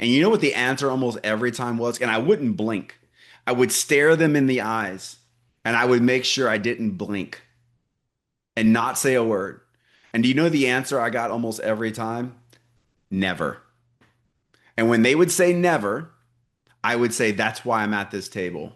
And you know what the answer almost every time was? And I wouldn't blink. I would stare them in the eyes and I would make sure I didn't blink and not say a word. And do you know the answer I got almost every time? Never. And when they would say never, I would say, that's why I'm at this table.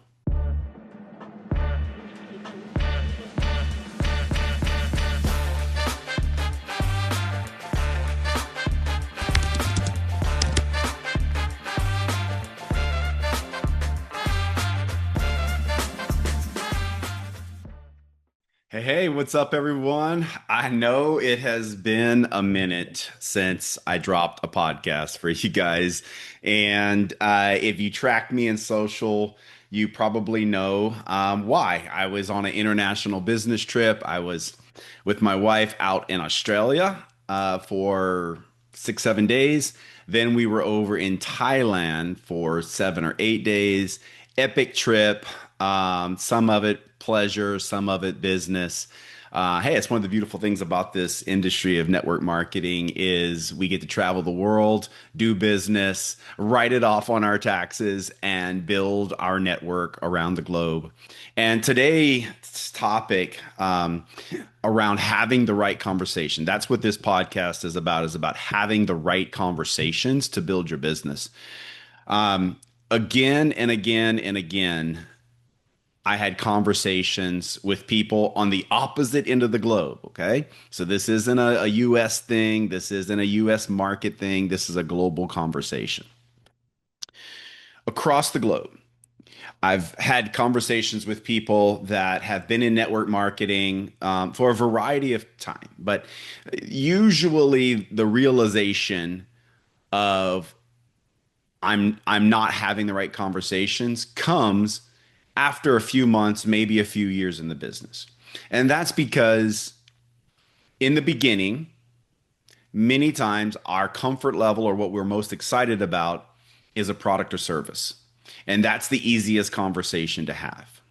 Hey, what's up, everyone? I know it has been a minute since I dropped a podcast for you guys. And if you track me in social, you probably know why. I was on an international business trip. I was with my wife out in Australia for 6, 7 days. Then we were over in Thailand for 7 or 8 days. Epic trip. Some of it pleasure, some of it business. Hey, it's one of the beautiful things about this industry of network marketing is we get to travel the world, do business, write it off on our taxes, and build our network around the globe. And today's topic around having the right conversation. That's what this podcast is about having the right conversations to build your business. Again and again and again, I had conversations with people on the opposite end of the globe. Okay. So this isn't a US thing. This isn't a US market thing. This is a global conversation across the globe. I've had conversations with people that have been in network marketing for a variety of time, but usually the realization of I'm not having the right conversations comes after a few months, maybe a few years in the business. And that's because in the beginning, many times our comfort level or what we're most excited about is a product or service. And that's the easiest conversation to have.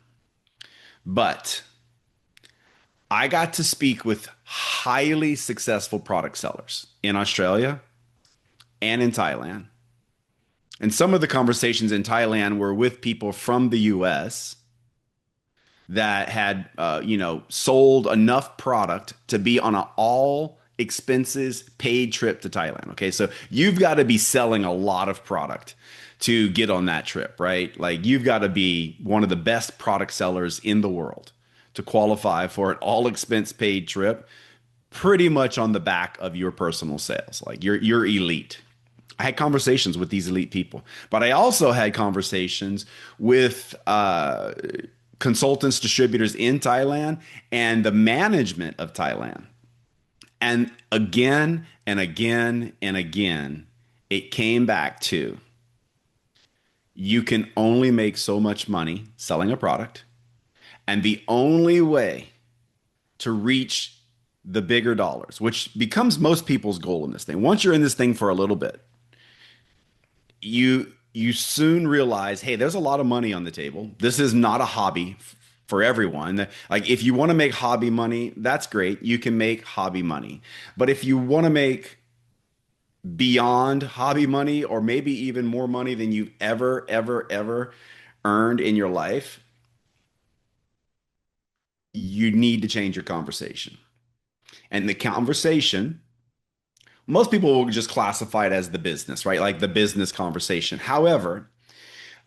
But I got to speak with highly successful product sellers in Australia and in Thailand. And some of the conversations in Thailand were with people from the US that had sold enough product to be on an all expenses paid trip to Thailand. Okay, so you've got to be selling a lot of product to get on that trip, right? Like you've got to be one of the best product sellers in the world to qualify for an all expense paid trip, pretty much on the back of your personal sales. Like you're elite. I had conversations with these elite people, but I also had conversations with consultants, distributors in Thailand, and the management of Thailand. And again and again and again, it came back to you can only make so much money selling a product. And the only way to reach the bigger dollars, which becomes most people's goal in this thing, once you're in this thing for a little bit, you soon realize, hey, there's a lot of money on the table. This is not a hobby for everyone. Like if you want to make hobby money, that's great. You can make hobby money. But if you want to make beyond hobby money or maybe even more money than you've ever earned in your life, you need to change your conversation. And the conversation, most people will just classify it as the business, right? Like the business conversation. However,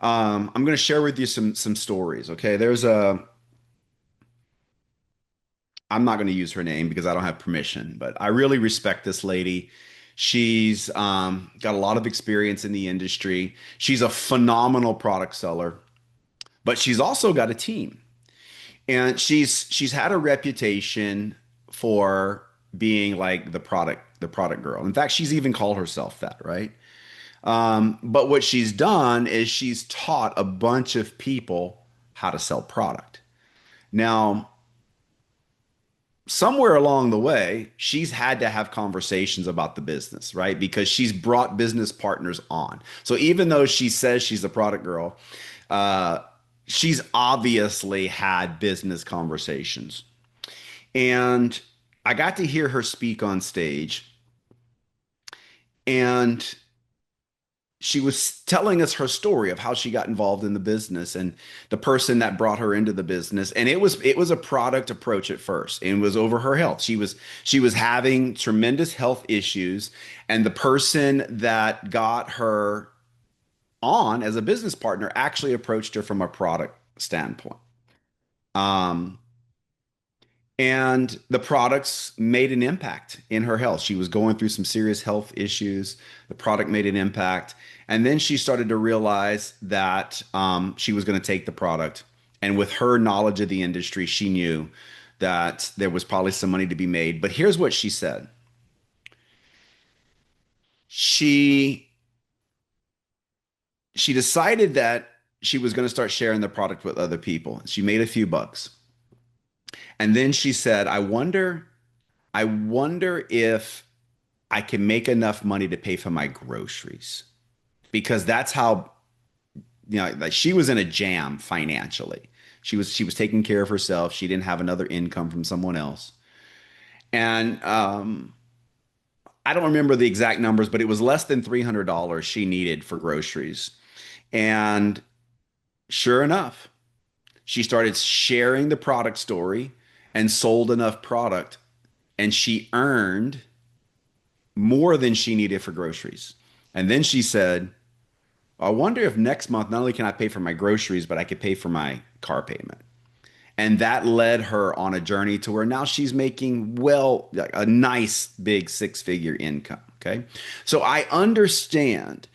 I'm going to share with you some stories. Okay, I'm not going to use her name because I don't have permission, but I really respect this lady. She's got a lot of experience in the industry. She's a phenomenal product seller, but she's also got a team, and she's had a reputation for being like the product girl. In fact, she's even called herself that, right? But what she's done is she's taught a bunch of people how to sell product. Now, somewhere along the way, she's had to have conversations about the business, right? Because she's brought business partners on. So even though she says she's a product girl, uh, she's obviously had business conversations. And I got to hear her speak on stage. And she was telling us her story of how she got involved in the business and the person that brought her into the business. And it was a product approach at first, and it was over her health. She was having tremendous health issues, and the person that got her on as a business partner actually approached her from a product standpoint. Um, and the products made an impact in her health. She was going through some serious health issues. The product made an impact. And then she started to realize that she was going to take the product. And with her knowledge of the industry, she knew that there was probably some money to be made. But here's what she said. She she decided that she was going to start sharing the product with other people. She made a few bucks. And then she said, I wonder if I can make enough money to pay for my groceries because that's how, like she was in a jam financially. She was taking care of herself. She didn't have another income from someone else. And I don't remember the exact numbers, but it was less than $300 she needed for groceries. And sure enough, she started sharing the product story and sold enough product, and she earned more than she needed for groceries. And then she said, I wonder if next month not only can I pay for my groceries, but I could pay for my car payment. And that led her on a journey to where now she's making, well, like a nice big six-figure income. Okay. So I understand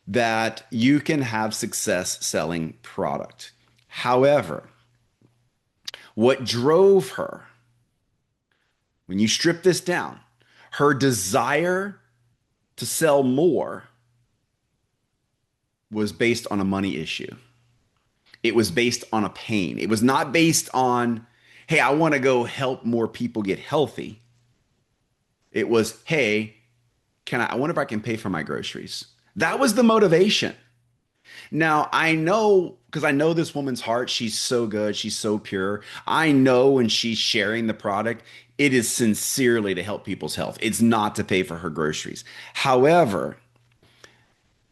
that you can have success selling product. However, what drove her, when you strip this down, her desire to sell more was based on a money issue. It was based on a pain. It was not based on, hey, I want to go help more people get healthy. It was, hey, I wonder if I can pay for my groceries. That was the motivation. Now, I know because I know this woman's heart. She's so good. She's so pure. I know when she's sharing the product, it is sincerely to help people's health. It's not to pay for her groceries. However,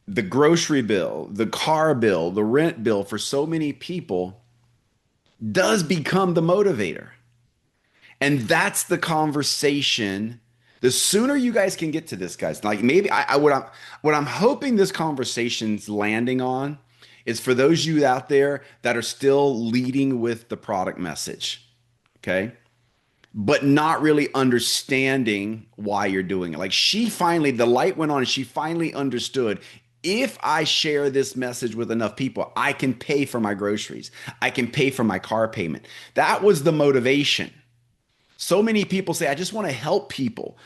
the grocery bill, the car bill, the rent bill for so many people does become the motivator. And that's the conversation. The sooner you guys can get to this, guys, like maybe what I'm hoping this conversation's landing on is for those of you out there that are still leading with the product message, okay? But not really understanding why you're doing it. Like she finally, the light went on and she finally understood if I share this message with enough people, I can pay for my groceries. I can pay for my car payment. That was the motivation. So many people say, I just want to help people.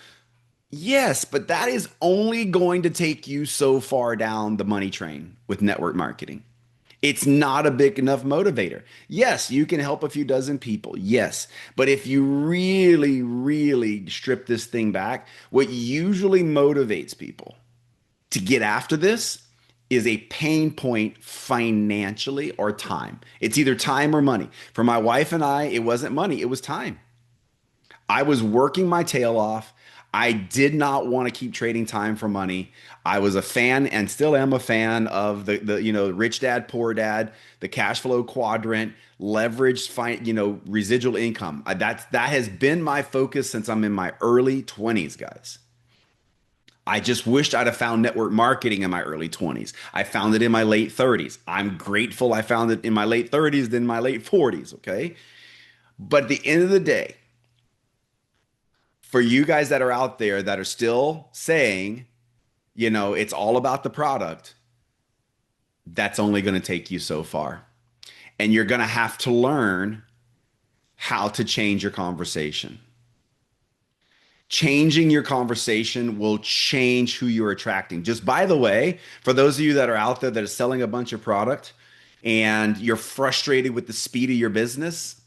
Yes, but that is only going to take you so far down the money train with network marketing. It's not a big enough motivator. Yes, you can help a few dozen people. Yes. But if you really, really strip this thing back, what usually motivates people to get after this is a pain point financially or time. It's either time or money. For my wife and I, it wasn't money, it was time. I was working my tail off. I did not want to keep trading time for money. I was a fan and still am a fan of the rich dad, poor dad, the cash flow quadrant, leveraged residual income. That has been my focus since I'm in my early 20s, guys. I just wished I'd have found network marketing in my early 20s. I found it in my late 30s. I'm grateful I found it in my late 30s than my late 40s, okay? But at the end of the day, for you guys that are out there that are still saying, it's all about the product, that's only going to take you so far. And you're going to have to learn how to change your conversation. Changing your conversation will change who you're attracting. Just by the way, for those of you that are out there that are selling a bunch of product and you're frustrated with the speed of your business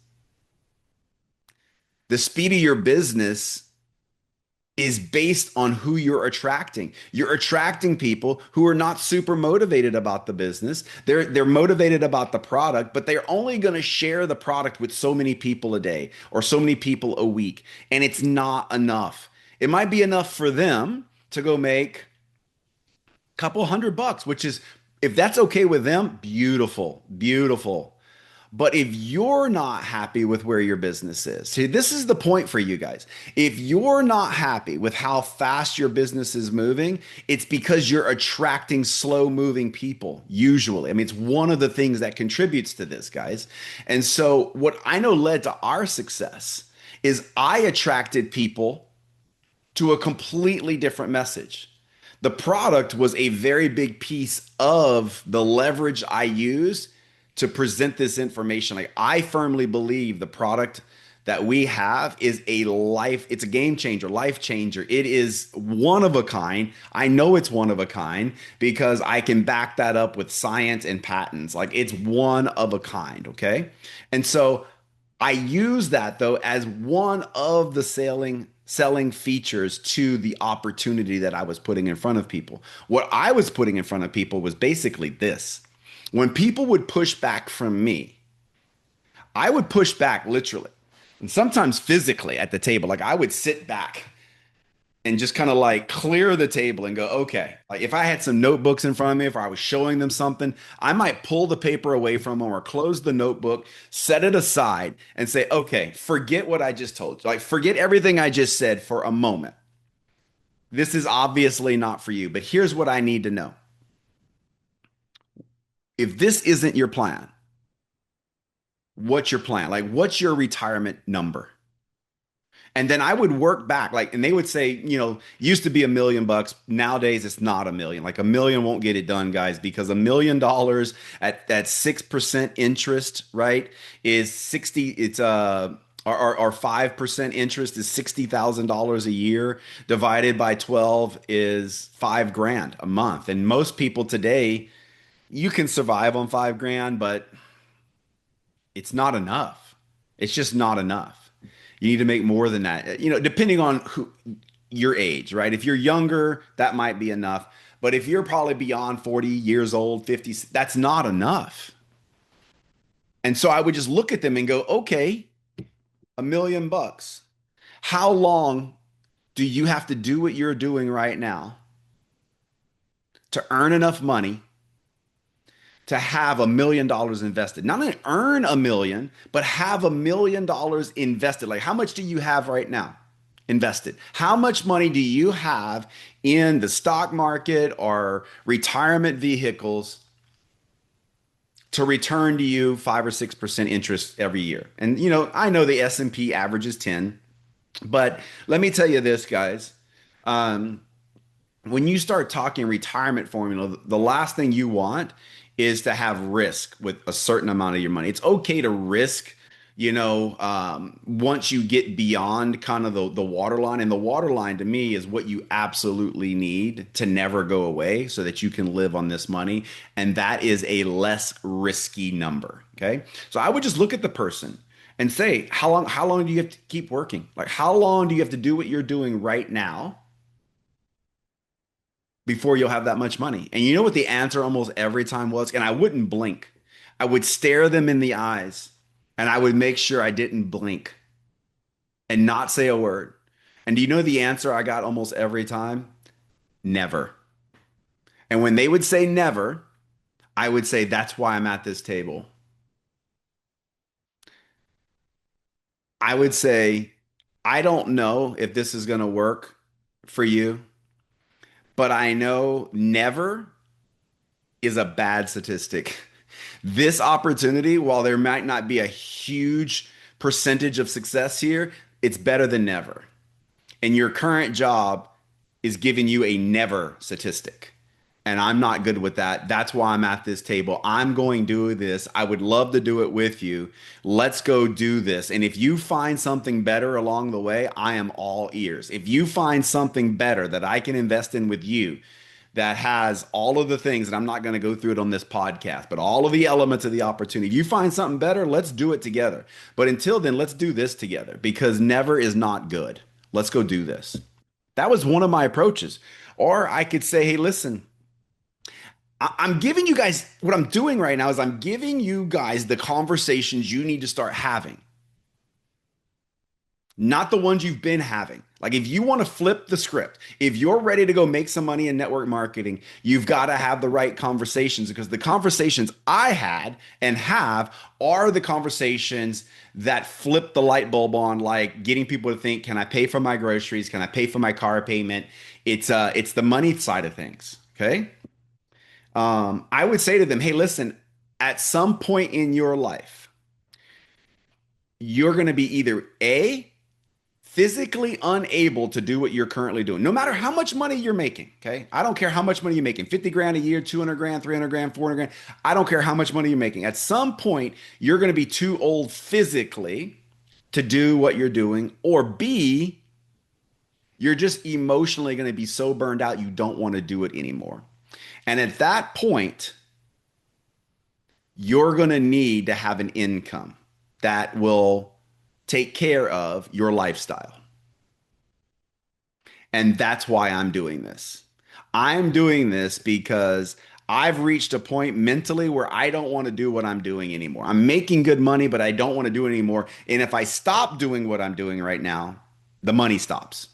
is based on who you're attracting. You're attracting people who are not super motivated about the business. They're motivated about the product, but they're only going to share the product with so many people a day or so many people a week, and it's not enough. It might be enough for them, to go make a couple $100, which is, if that's okay with them, beautiful, beautiful. But if you're not happy with where your business is, see, this is the point for you guys. If you're not happy with how fast your business is moving, it's because you're attracting slow moving people, usually. I mean, it's one of the things that contributes to this, guys. And so, what I know led to our success is I attracted people to a completely different message. The product was a very big piece of the leverage I used to present this information. Like, I firmly believe the product that we have is it's a game changer, life changer. It is one of a kind. I know it's one of a kind because I can back that up with science and patents. Like, it's one of a kind, okay? And so I use that though as one of the selling features to the opportunity that I was putting in front of people. What I was putting in front of people was basically this. When people would push back from me, I would push back literally and sometimes physically at the table. Like, I would sit back and just kind of like clear the table and go, okay. Like, if I had some notebooks in front of me, if I was showing them something, I might pull the paper away from them or close the notebook, set it aside and say, okay, forget what I just told you. Like, forget everything I just said for a moment. This is obviously not for you, but here's what I need to know. If this isn't your plan, what's your plan? Like, what's your retirement number? And then I would work back, like, and they would say, used to be $1 million. Nowadays, it's not a million. Like, a million won't get it done, guys, because $1 million at that 6% interest, right, is 60. It's our 5% interest is $60,000 a year. Divided by 12 is 5 grand a month. And most people today, you can survive on 5 grand, but it's not enough. It's just not enough. You need to make more than that. Depending on your age, right? If you're younger, that might be enough. But if you're probably beyond 40 years old, 50, that's not enough. And so I would just look at them and go, okay, $1 million. How long do you have to do what you're doing right now to earn enough money to have $1 million invested? Not only earn a million, but have $1 million invested. Like, how much do you have right now invested? How much money do you have in the stock market or retirement vehicles to return to you 5 or 6% interest every year? And I know the S&P average is 10, but let me tell you this, guys. Um, when you start talking retirement formula, the last thing you want is to have risk with a certain amount of your money. It's okay to risk, once you get beyond kind of the waterline. And the waterline to me is what you absolutely need to never go away so that you can live on this money. And that is a less risky number. Okay. So I would just look at the person and say, how long do you have to keep working? Like, how long do you have to do what you're doing right now before you'll have that much money? And you know what the answer almost every time was? And I wouldn't blink. I would stare them in the eyes and I would make sure I didn't blink and not say a word. And do you know the answer I got almost every time? Never. And when they would say never, I would say, that's why I'm at this table. I would say, I don't know if this is going to work for you, but I know never is a bad statistic. This opportunity, while there might not be a huge percentage of success here, it's better than never. And your current job is giving you a never statistic. And I'm not good with that. That's why I'm at this table. I'm going to do this. I would love to do it with you. Let's go do this. And if you find something better along the way, I am all ears. If you find something better that I can invest in with you, that has all of the things, and I'm not going to go through it on this podcast, but all of the elements of the opportunity. If you find something better, let's do it together. But until then, let's do this together, because never is not good. Let's go do this. That was one of my approaches. Or I could say, hey, listen, I'm giving you guys, what I'm doing right now is I'm giving you guys the conversations you need to start having, not the ones you've been having. Like if you want to flip the script, if you're ready to go make some money in network marketing, you've got to have the right conversations because the conversations I had and have are the conversations that flip the light bulb on, like getting people to think, can I pay for my groceries? Can I pay for my car payment? It's the money side of things. Okay. I would say to them, hey, listen, at some point in your life, you're going to be either A, physically unable to do what you're currently doing, no matter how much money you're making. Okay. I don't care how much money you're making 50 grand a year, 200 grand, 300 grand, 400 grand. I don't care how much money you're making. At some point, you're going to be too old physically to do what you're doing, or B, you're just emotionally going to be so burned out you don't want to do it anymore. And at that point, you're going to need to have an income that will take care of your lifestyle. And that's why I'm doing this. I'm doing this because I've reached a point mentally where I don't want to do what I'm doing anymore. I'm making good money, but I don't want to do it anymore. And if I stop doing what I'm doing right now, the money stops.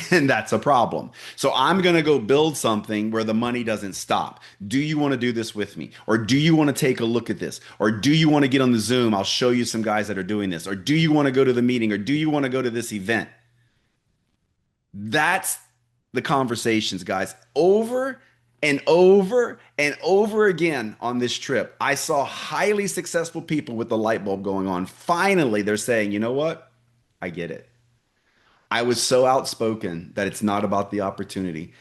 And that's a problem. So I'm going to go build something where the money doesn't stop. Do you want to do this with me? Or do you want to take a look at this? Or do you want to get on the Zoom? I'll show you some guys that are doing this. Or do you want to go to the meeting? Or do you want to go to this event? That's the conversations, guys. Over and over and over again on this trip, I saw highly successful people with the light bulb going on. Finally, they're saying, you know what? I get it. I was so outspoken that it's not about the opportunity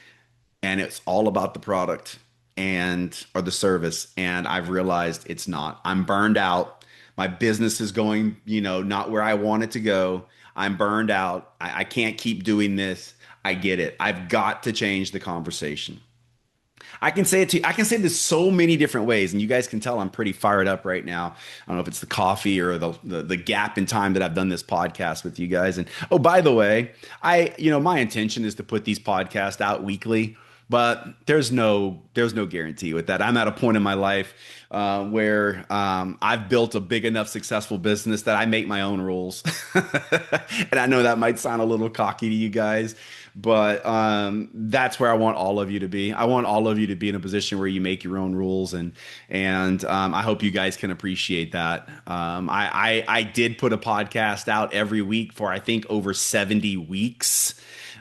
and it's all about the product and or the service. And I've realized it's not. I'm burned out. My business is going, not where I want it to go. I'm burned out. I can't keep doing this. I get it. I've got to change the conversation. I can say it to you. I can say this so many different ways, and you guys can tell I'm pretty fired up right now. I don't know if it's the coffee or the gap in time that I've done this podcast with you guys. And oh, by the way, my intention is to put these podcasts out weekly, but there's no guarantee with that. I'm at a point in my life where I've built a big enough successful business that I make my own rules, and I know that might sound a little cocky to you guys. But that's where I want all of you to be. I want all of you to be in a position where you make your own rules, and I hope you guys can appreciate that. I did put a podcast out every week for I think over 70 weeks,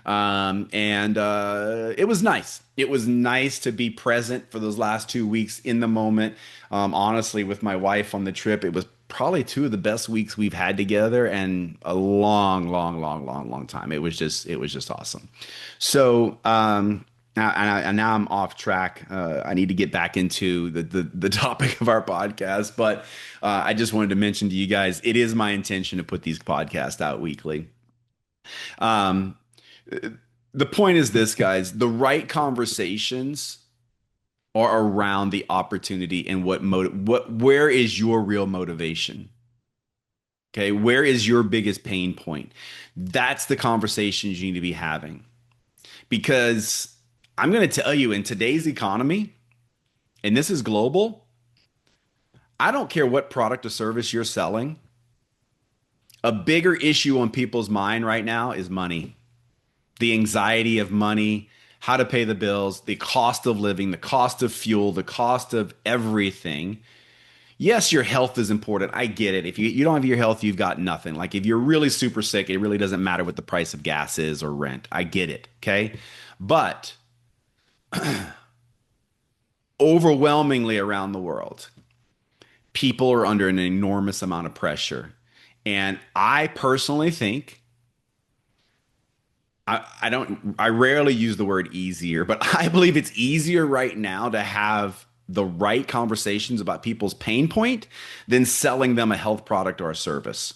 and it was nice. It was nice to be present for those last 2 weeks in the moment. Honestly, with my wife on the trip, it was probably two of the best weeks we've had together and a long, long, long, long, long time. It was just awesome. So, now I'm off track. I need to get back into the topic of our podcast, but I just wanted to mention to you guys, it is my intention to put these podcasts out weekly. Um, the point is this, guys, the right conversations are around the opportunity and where is your real motivation? Okay, where is your biggest pain point? That's the conversations you need to be having. Because I'm going to tell you, in today's economy, and this is global, I don't care what product or service you're selling. A bigger issue on people's mind right now is money. The anxiety of money, how to pay the bills, the cost of living, the cost of fuel, the cost of everything. Yes, your health is important. I get it. If you don't have your health, you've got nothing. Like if you're really super sick, it really doesn't matter what the price of gas is or rent. I get it. Okay. But overwhelmingly around the world, people are under an enormous amount of pressure. And I personally think I rarely use the word easier, but I believe it's easier right now to have the right conversations about people's pain point than selling them a health product or a service.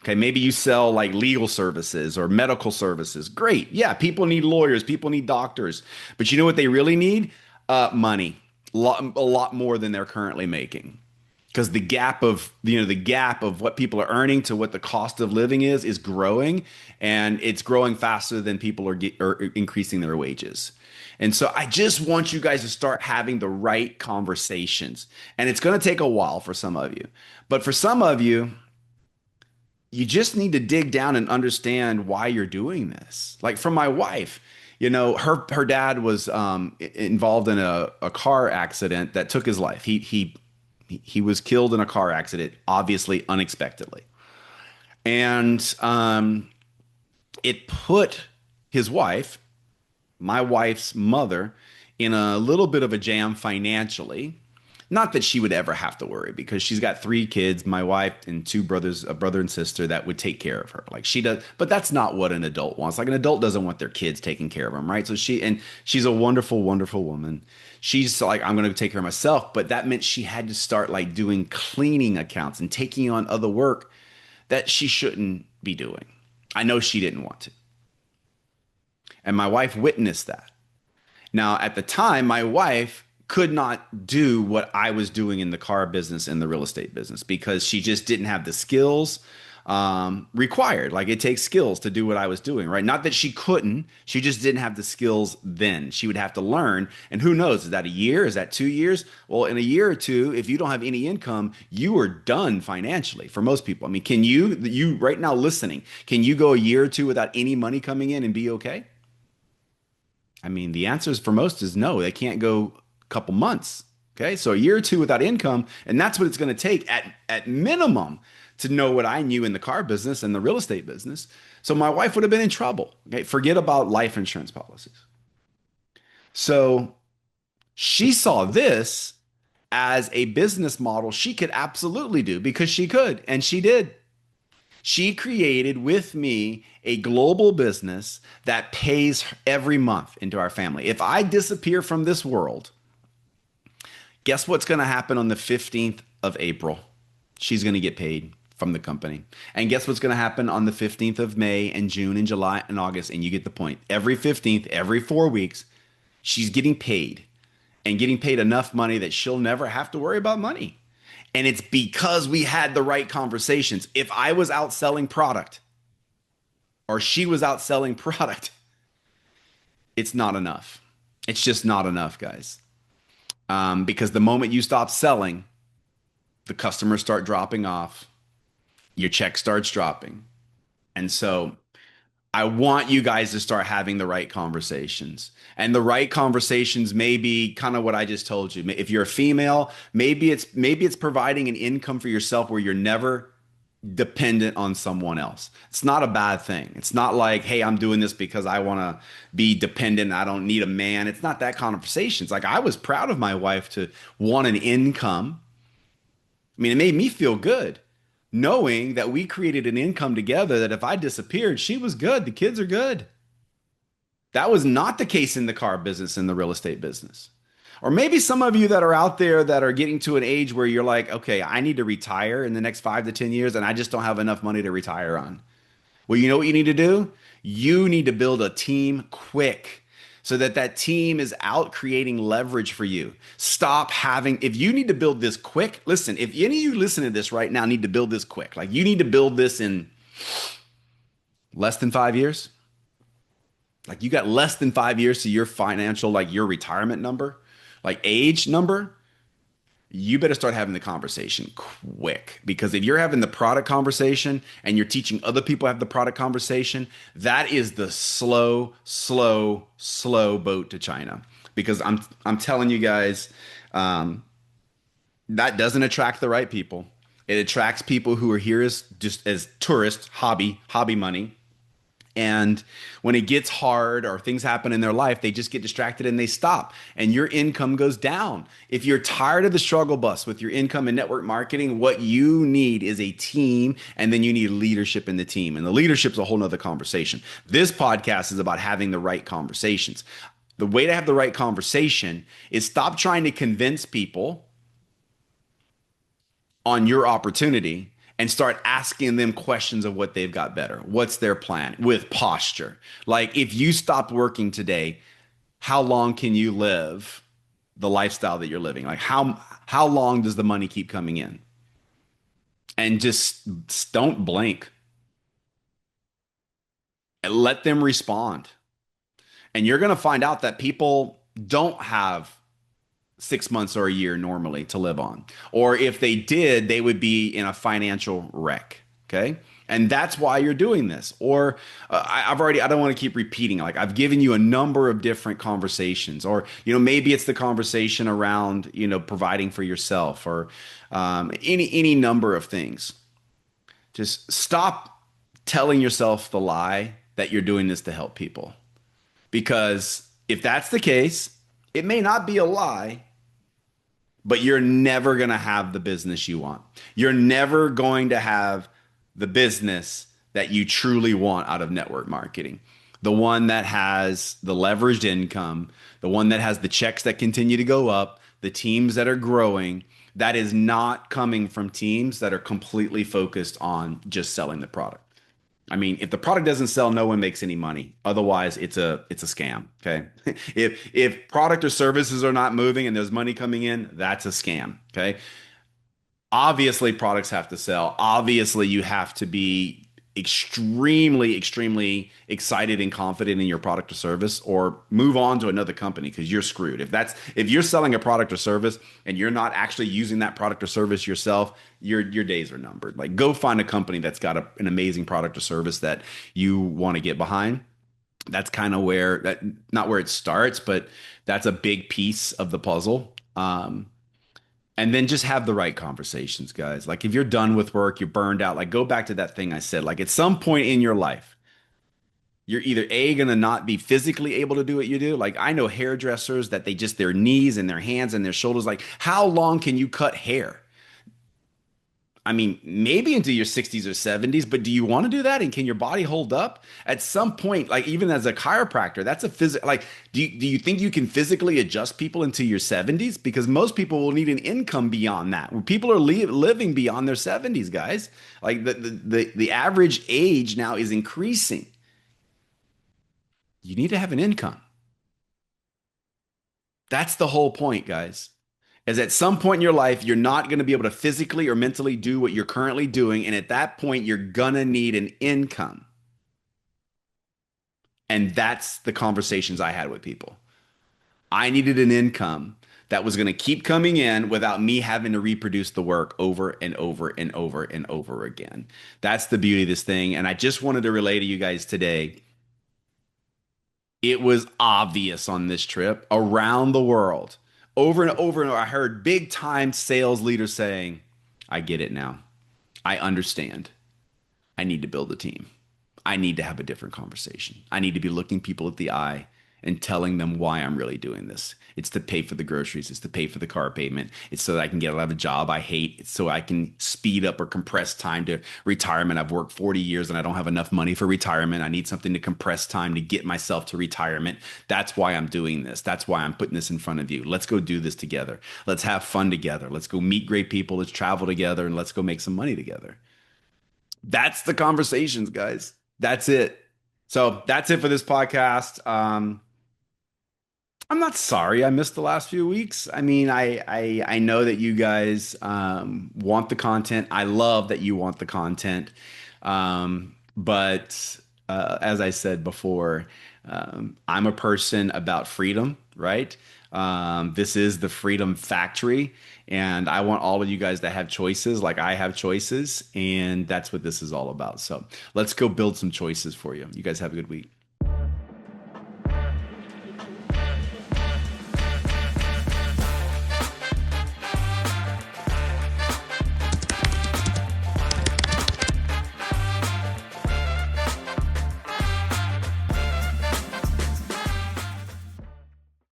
Okay, maybe you sell like legal services or medical services. Great. Yeah, people need lawyers, people need doctors. But you know what they really need? Money. A lot more than they're currently making. Because the gap of what people are earning to what the cost of living is growing, and it's growing faster than people are increasing their wages. And so I just want you guys to start having the right conversations. And it's going to take a while for some of you. But for some of you, you just need to dig down and understand why you're doing this. Like for my wife, her dad was involved in a car accident that took his life. He was killed in a car accident, obviously unexpectedly, and it put his wife, my wife's mother, in a little bit of a jam financially. Not that she would ever have to worry because she's got three kids, my wife and two brothers, a brother and sister that would take care of her. Like she does, but that's not what an adult wants. Like an adult doesn't want their kids taking care of them, right? So she's a wonderful, wonderful woman. She's like, I'm going to take care of myself. But that meant she had to start like doing cleaning accounts and taking on other work that she shouldn't be doing. I know she didn't want to. And my wife witnessed that. Now, at the time, my wife could not do what I was doing in the car business and the real estate business because she just didn't have the skills required. Like it takes skills to do what I was doing, right? Not that she couldn't, she just didn't have the skills then. She would have to learn. And who knows, is that a year? Is that 2 years? Well, in a year or two, if you don't have any income, you are done financially for most people. I mean, can you right now listening, can you go a year or two without any money coming in and be okay? I mean, the answers for most is no. They can't go a couple months. Okay, so a year or two without income, and that's what it's going to take at minimum to know what I knew in the car business and the real estate business. So my wife would have been in trouble. Okay, forget about life insurance policies. So she saw this as a business model she could absolutely do because she could, and she did. She created with me a global business that pays every month into our family. If I disappear from this world, guess what's going to happen on the 15th of April? She's going to get paid from the company. And guess what's going to happen on the 15th of May and June and July and August? And you get the point. Every 15th, every 4 weeks, she's getting paid and getting paid enough money that she'll never have to worry about money. And it's because we had the right conversations. If I was out selling product or she was out selling product, it's not enough. It's just not enough, guys. Because the moment you stop selling, the customers start dropping off, your check starts dropping. And so I want you guys to start having the right conversations. And the right conversations may be kind of what I just told you. If you're a female, maybe it's providing an income for yourself where you're never dependent on someone else. It's not a bad thing. It's not like, hey, I'm doing this because I want to be dependent. I don't need a man. It's not that conversation. It's like I was proud of my wife to want an income. I mean, it made me feel good knowing that we created an income together that if I disappeared, she was good. The kids are good. That was not the case in the car business and the real estate business. Or maybe some of you that are out there that are getting to an age where you're like, okay, I need to retire in the next 5 to 10 years, and I just don't have enough money to retire on. Well, you know what you need to do? You need to build a team quick so that that team is out creating leverage for you. Stop having, if you need to build this quick, listen, if any of you listen to this right now need to build this quick, like you need to build this in less than 5 years, like you got less than 5 years to your financial, like your retirement number, like age number, you better start having the conversation quick. Because if you're having the product conversation and you're teaching other people to have the product conversation, that is the slow, slow, slow boat to China. Because I'm telling you guys, that doesn't attract the right people. It attracts people who are here as just as tourists, hobby money. And when it gets hard or things happen in their life, they just get distracted and they stop. And your income goes down. If you're tired of the struggle bus with your income and network marketing, what you need is a team, and then you need leadership in the team. And the leadership's a whole nother conversation. This podcast is about having the right conversations. The way to have the right conversation is stop trying to convince people on your opportunity and start asking them questions of what they've got better. What's their plan with posture? Like if you stopped working today, how long can you live the lifestyle that you're living? Like how long does the money keep coming in? And just don't blink and let them respond. And you're going to find out that people don't have 6 months or a year normally to live on. Or if they did, they would be in a financial wreck. Okay. And that's why you're doing this. Or I don't want to keep repeating. Like I've given you a number of different conversations, or, maybe it's the conversation around, providing for yourself, or any number of things. Just stop telling yourself the lie that you're doing this to help people. Because if that's the case, it may not be a lie, but you're never going to have the business you want. You're never going to have the business that you truly want out of network marketing. The one that has the leveraged income, the one that has the checks that continue to go up, the teams that are growing, that is not coming from teams that are completely focused on just selling the product. I mean, if the product doesn't sell, no one makes any money. Otherwise, it's a scam. Okay. If product or services are not moving and there's money coming in, that's a scam. Okay. Obviously, products have to sell. Obviously, you have to be extremely excited and confident in your product or service, or move on to another company because you're screwed. If you're selling a product or service and you're not actually using that product or service yourself, your days are numbered. Like, go find a company that's got an amazing product or service that you want to get behind. That's kind of where that not where it starts, but that's a big piece of the puzzle. And then just have the right conversations, guys. Like, if you're done with work, you're burned out, like, go back to that thing I said. Like, at some point in your life, you're either A, gonna not be physically able to do what you do. Like, I know hairdressers that their knees and their hands and their shoulders, like, how long can you cut hair? I mean, maybe into your 60s or 70s, but do you want to do that? And can your body hold up? At some point, like, even as a chiropractor, that's a physical, like, do you think you can physically adjust people into your 70s? Because most people will need an income beyond that. When people are living beyond their 70s, guys, like the average age now is increasing. You need to have an income. That's the whole point, guys. Is at some point in your life, you're not going to be able to physically or mentally do what you're currently doing. And at that point, you're going to need an income. And that's the conversations I had with people. I needed an income that was going to keep coming in without me having to reproduce the work over and over and over and over again. That's the beauty of this thing. And I just wanted to relay to you guys today. It was obvious on this trip around the world. Over and over and over, I heard big time sales leaders saying, I get it now. I understand. I need to build a team. I need to have a different conversation. I need to be looking people at the eye and telling them why I'm really doing this. It's to pay for the groceries. It's to pay for the car payment. It's so that I can get out of a job I hate. It's so I can speed up or compress time to retirement. I've worked 40 years and I don't have enough money for retirement. I need something to compress time to get myself to retirement. That's why I'm doing this. That's why I'm putting this in front of you. Let's go do this together. Let's have fun together. Let's go meet great people. Let's travel together, and let's go make some money together. That's the conversations, guys. That's it. So that's it for this podcast. I'm not sorry I missed the last few weeks. I mean, I know that you guys want the content. I love that you want the content. But as I said before, I'm a person about freedom, right? This is the Freedom Factory, and I want all of you guys to have choices like I have choices, and that's what this is all about. So let's go build some choices for you. You guys have a good week.